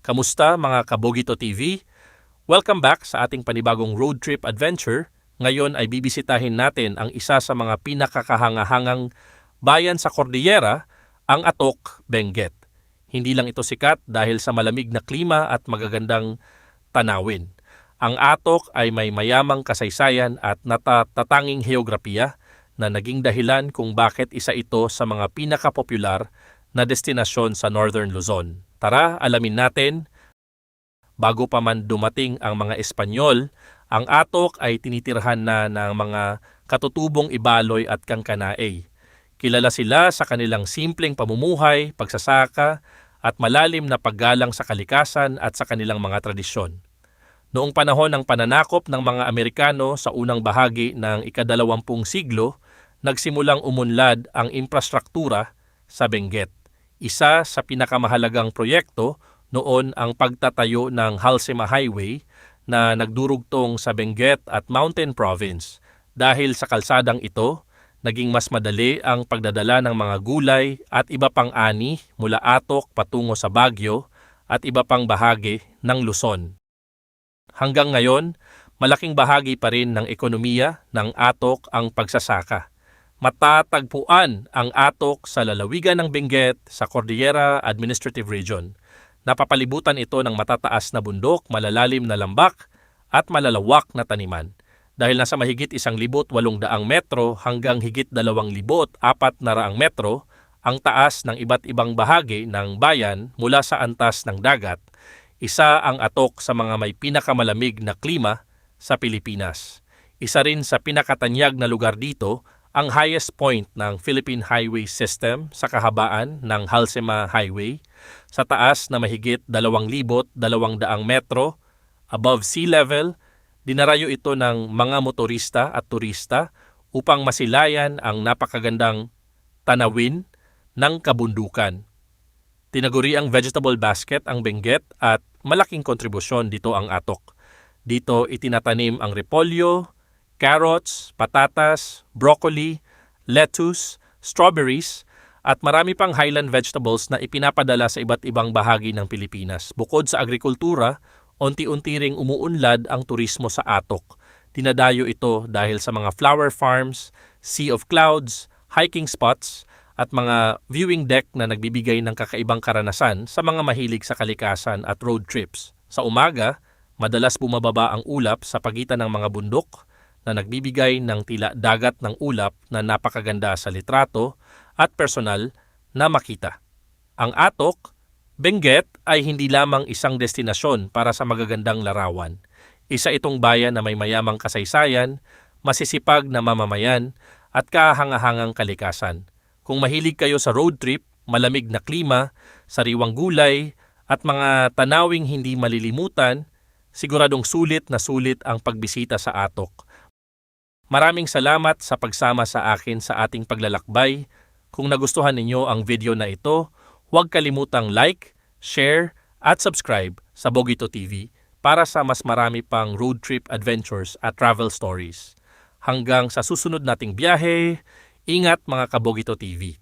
Kamusta mga Kabogito TV? Welcome back sa ating panibagong road trip adventure. Ngayon ay bibisitahin natin ang isa sa mga pinakakahangahangang bayan sa Cordillera, ang Atok, Benguet. Hindi lang ito sikat dahil sa malamig na klima at magagandang tanawin. Ang Atok ay may mayamang kasaysayan at natatatanging heograpiya na naging dahilan kung bakit isa ito sa mga pinakapopular na destinasyon sa Northern Luzon. Tara, alamin natin. Bago pa man dumating ang mga Espanyol, ang Atok ay tinitirhan na ng mga katutubong Ibaloy at Kangkanaey. Kilala sila sa kanilang simpleng pamumuhay, pagsasaka, at malalim na paggalang sa kalikasan at sa kanilang mga tradisyon. Noong panahon ng pananakop ng mga Amerikano sa unang bahagi ng ika-20 siglo, nagsimulang umunlad ang infrastruktura sa Benguet. Isa sa pinakamahalagang proyekto noon ang pagtatayo ng Halsema Highway na nagdurugtong sa Benguet at Mountain Province. Dahil sa kalsadang ito, naging mas madali ang pagdadala ng mga gulay at iba pang ani mula Atok patungo sa Baguio at iba pang bahagi ng Luzon. Hanggang ngayon, malaking bahagi pa rin ng ekonomiya ng Atok ang pagsasaka. Matatagpuan ang Atok sa lalawigan ng Benguet sa Cordillera Administrative Region. Napapalibutan ito ng matataas na bundok, malalalim na lambak at malalawak na taniman. Dahil nasa mahigit 1,800 metro hanggang higit 2,400 metro ang taas ng iba't ibang bahagi ng bayan mula sa antas ng dagat, isa ang Atok sa mga may pinakamalamig na klima sa Pilipinas. Isa rin sa pinakatanyag na lugar dito ang highest point ng Philippine Highway System sa kahabaan ng Halsema Highway, sa taas na mahigit 2,200 metro above sea level. Dinarayo ito ng mga motorista at turista upang masilayan ang napakagandang tanawin ng kabundukan. Tinaguriang vegetable basket ang Benguet at malaking kontribusyon dito ang Atok. Dito itinatanim ang repolyo, carrots, patatas, broccoli, lettuce, strawberries, at marami pang highland vegetables na ipinapadala sa iba't ibang bahagi ng Pilipinas. Bukod sa agrikultura, unti-unti ring umuunlad ang turismo sa Atok. Dinadayo ito dahil sa mga flower farms, sea of clouds, hiking spots, at mga viewing deck na nagbibigay ng kakaibang karanasan sa mga mahilig sa kalikasan at road trips. Sa umaga, madalas bumababa ang ulap sa pagitan ng mga bundok na nagbibigay ng tila dagat ng ulap na napakaganda sa litrato at personal na makita. Ang Atok, Benguet ay hindi lamang isang destinasyon para sa magagandang larawan. Isa itong bayan na may mayamang kasaysayan, masisipag na mamamayan at kahangahangang kalikasan. Kung mahilig kayo sa road trip, malamig na klima, sariwang gulay at mga tanawing hindi malilimutan, siguradong sulit na sulit ang pagbisita sa Atok. Maraming salamat sa pagsama sa akin sa ating paglalakbay. Kung nagustuhan ninyo ang video na ito, huwag kalimutang like, share, at subscribe sa Bogito TV para sa mas marami pang road trip adventures at travel stories. Hanggang sa susunod nating biyahe, ingat mga Kabogito TV.